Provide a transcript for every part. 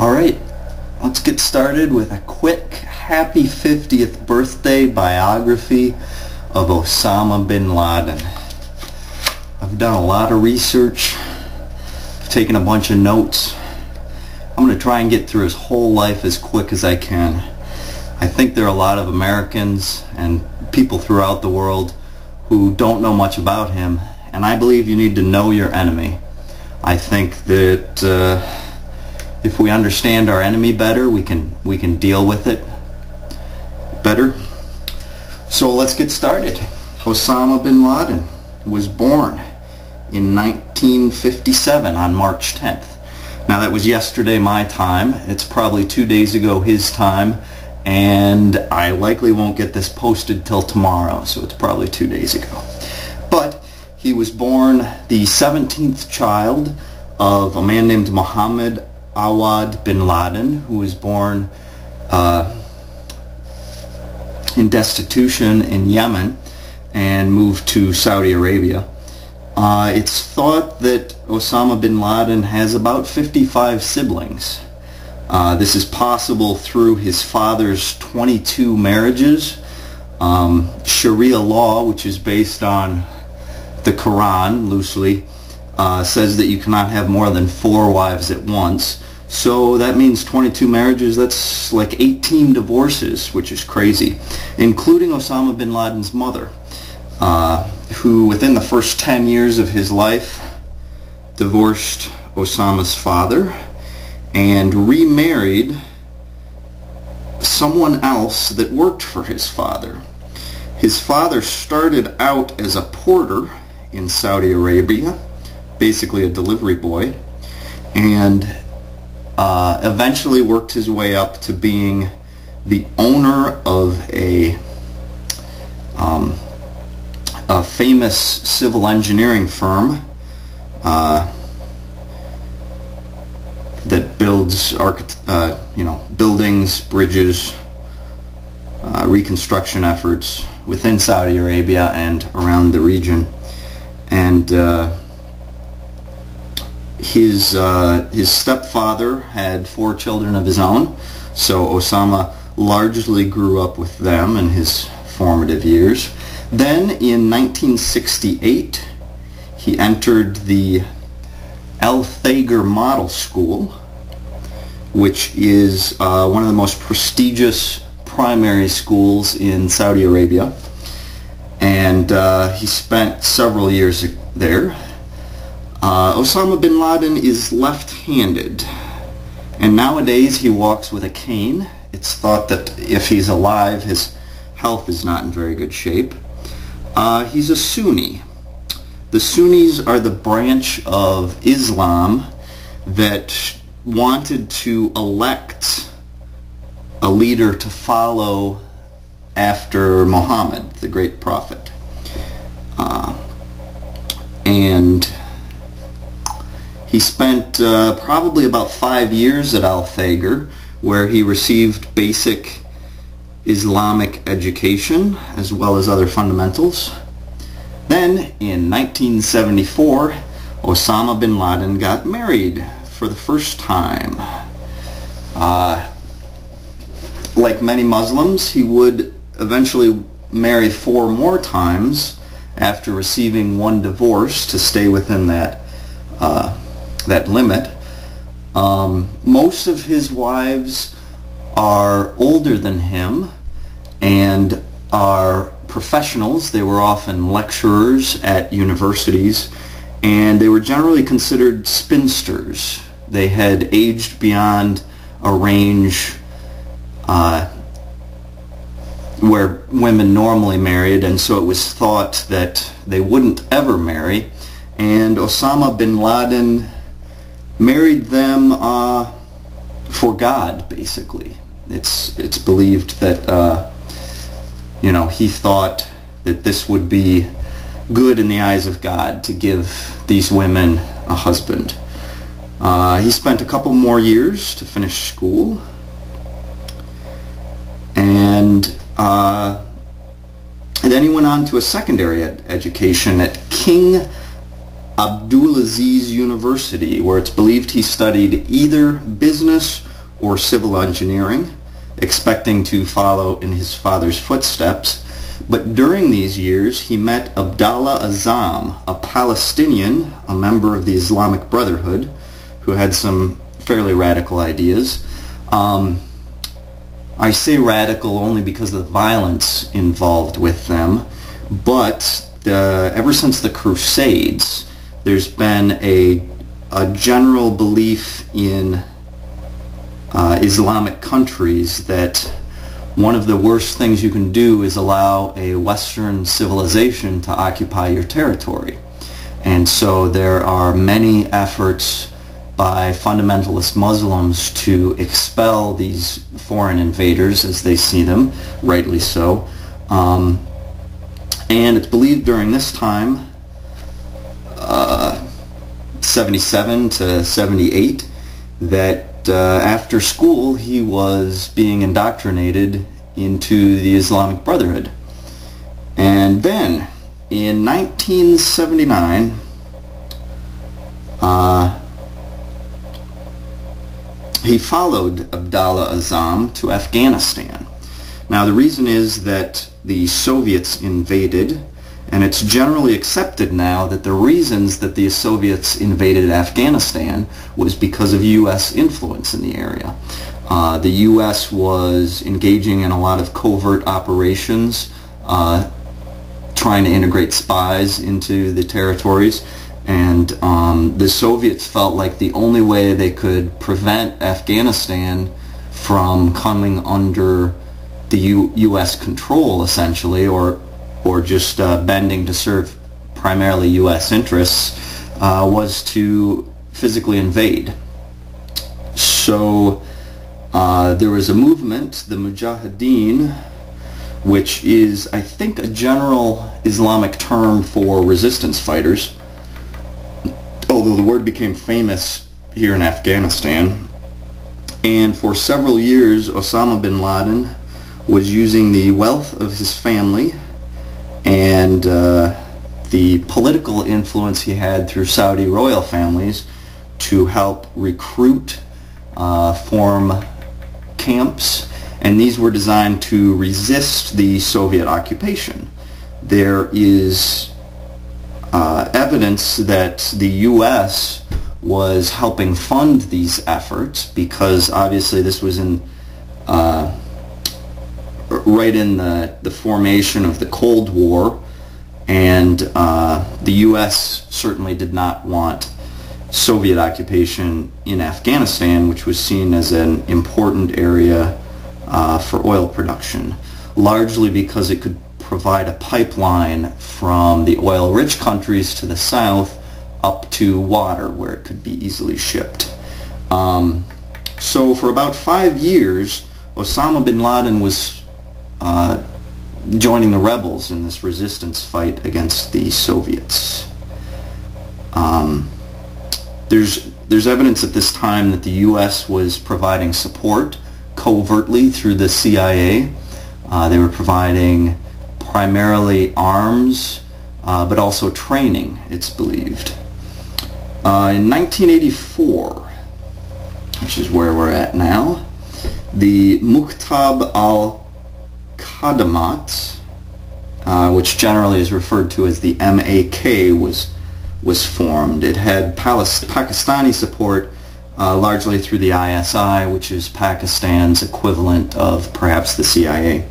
Alright, let's get started with a quick happy 50th birthday biography of Osama bin Laden. I've done a lot of research, I've taken a bunch of notes. I'm going to try and get through his whole life as quick as I can. I think there are a lot of Americans and people throughout the world who don't know much about him, and I believe you need to know your enemy. I think that if we understand our enemy better, we can deal with it better. So let's get started. Osama bin Laden was born in 1957 on March 10th. Now that was yesterday my time. It's probably 2 days ago his time, and I likely won't get this posted till tomorrow, so it's probably 2 days ago. But he was born the 17th child of a man named Mohammed Awad bin Laden, who was born in destitution in Yemen and moved to Saudi Arabia. It's thought that Osama bin Laden has about 55 siblings. This is possible through his father's 22 marriages. Sharia law, which is based on the Quran loosely, says that you cannot have more than 4 wives at once. So that means 22 marriages. That's like 18 divorces, which is crazy, including Osama bin Laden's mother, who within the first 10 years of his life divorced Osama's father and remarried someone else that worked for his father. His father started out as a porter in Saudi Arabia, basically a delivery boy, and eventually worked his way up to being the owner of a famous civil engineering firm that builds buildings, bridges, reconstruction efforts within Saudi Arabia and around the region. And his stepfather had 4 children of his own, so Osama largely grew up with them in his formative years. Then in 1968 he entered the Al-Qaeda Model School, which is one of the most prestigious primary schools in Saudi Arabia, and he spent several years there. Osama bin Laden is left-handed, and nowadays he walks with a cane. It's thought that if he's alive, his health is not in very good shape. He's a Sunni. The Sunnis are the branch of Islam that wanted to elect a leader to follow after Muhammad, the great prophet. And he spent probably about 5 years at Al-Qaeda, where he received basic Islamic education as well as other fundamentals. Then in 1974, Osama bin Laden got married for the first time. Like many Muslims, he would eventually marry 4 more times after receiving 1 divorce to stay within that limit. Most of his wives are older than him and are professionals. They were often lecturers at universities, and they were generally considered spinsters. They had aged beyond a range where women normally married, and so it was thought that they wouldn't ever marry, and Osama bin Laden married them for God, basically. It's believed that he thought that this would be good in the eyes of God to give these women a husband. He spent a couple more years to finish school, and then he went on to a secondary education at King Abdulaziz University, where it's believed he studied either business or civil engineering, expecting to follow in his father's footsteps. But during these years, he met Abdallah Azzam, a Palestinian, a member of the Islamic Brotherhood, who had some fairly radical ideas. I say radical only because of the violence involved with them, but ever since the Crusades, there's been a general belief in Islamic countries that one of the worst things you can do is allow a Western civilization to occupy your territory. And so there are many efforts by fundamentalist Muslims to expel these foreign invaders as they see them, rightly so. And it's believed during this time, 77 to 78, that after school he was being indoctrinated into the Islamic Brotherhood. And then in 1979, he followed Abdallah Azzam to Afghanistan. Now the reason is that the Soviets invaded, and it's generally accepted now that the reasons that the Soviets invaded Afghanistan was because of U.S. influence in the area. The U.S. was engaging in a lot of covert operations, trying to integrate spies into the territories, and the Soviets felt like the only way they could prevent Afghanistan from coming under the U.S. control, essentially, or just bending to serve primarily U.S. interests, was to physically invade. So there was a movement, the Mujahideen, which is, I think, a general Islamic term for resistance fighters, although the word became famous here in Afghanistan. And for several years, Osama bin Laden was using the wealth of his family and the political influence he had through Saudi royal families to help recruit, form camps, and these were designed to resist the Soviet occupation. There is evidence that the U.S. was helping fund these efforts because obviously this was in right in the formation of the Cold War, and the U.S. certainly did not want Soviet occupation in Afghanistan, which was seen as an important area for oil production, largely because it could provide a pipeline from the oil-rich countries to the south up to water where it could be easily shipped. So for about 5 years, Osama bin Laden was joining the rebels in this resistance fight against the Soviets. There's evidence at this time that the U.S. was providing support covertly through the CIA. They were providing primarily arms, but also training, it's believed. In 1984, which is where we're at now, the Muqtab al-Qadamat, which generally is referred to as the MAK, was formed. It had Pakistani support, largely through the ISI, which is Pakistan's equivalent of perhaps the CIA.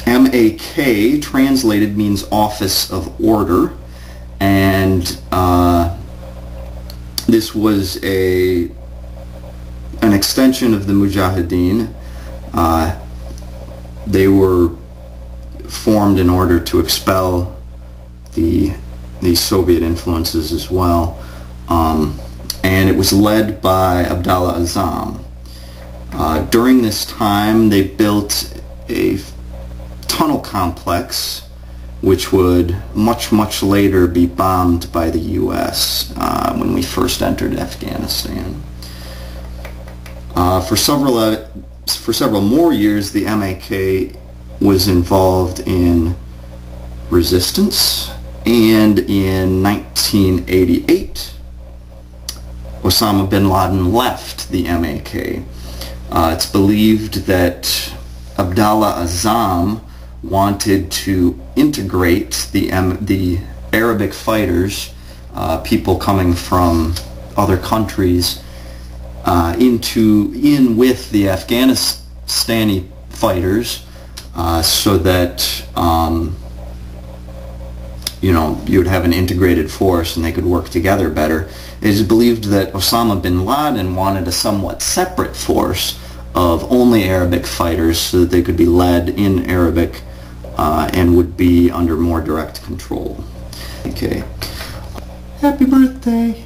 MAK, translated, means Office of Order, and this was an extension of the Mujahideen. They were formed in order to expel the Soviet influences as well, and it was led by Abdallah Azzam. During this time, they built a tunnel complex which would much later be bombed by the U.S. When we first entered Afghanistan. For several more years, the MAK was involved in resistance, and in 1988, Osama bin Laden left the MAK. It's believed that Abdallah Azzam wanted to integrate the Arabic fighters, people coming from other countries, in with the Afghanistani fighters, so that you would have an integrated force and they could work together better. It is believed that Osama bin Laden wanted a somewhat separate force of only Arabic fighters so that they could be led in Arabic and would be under more direct control. Okay. Happy birthday!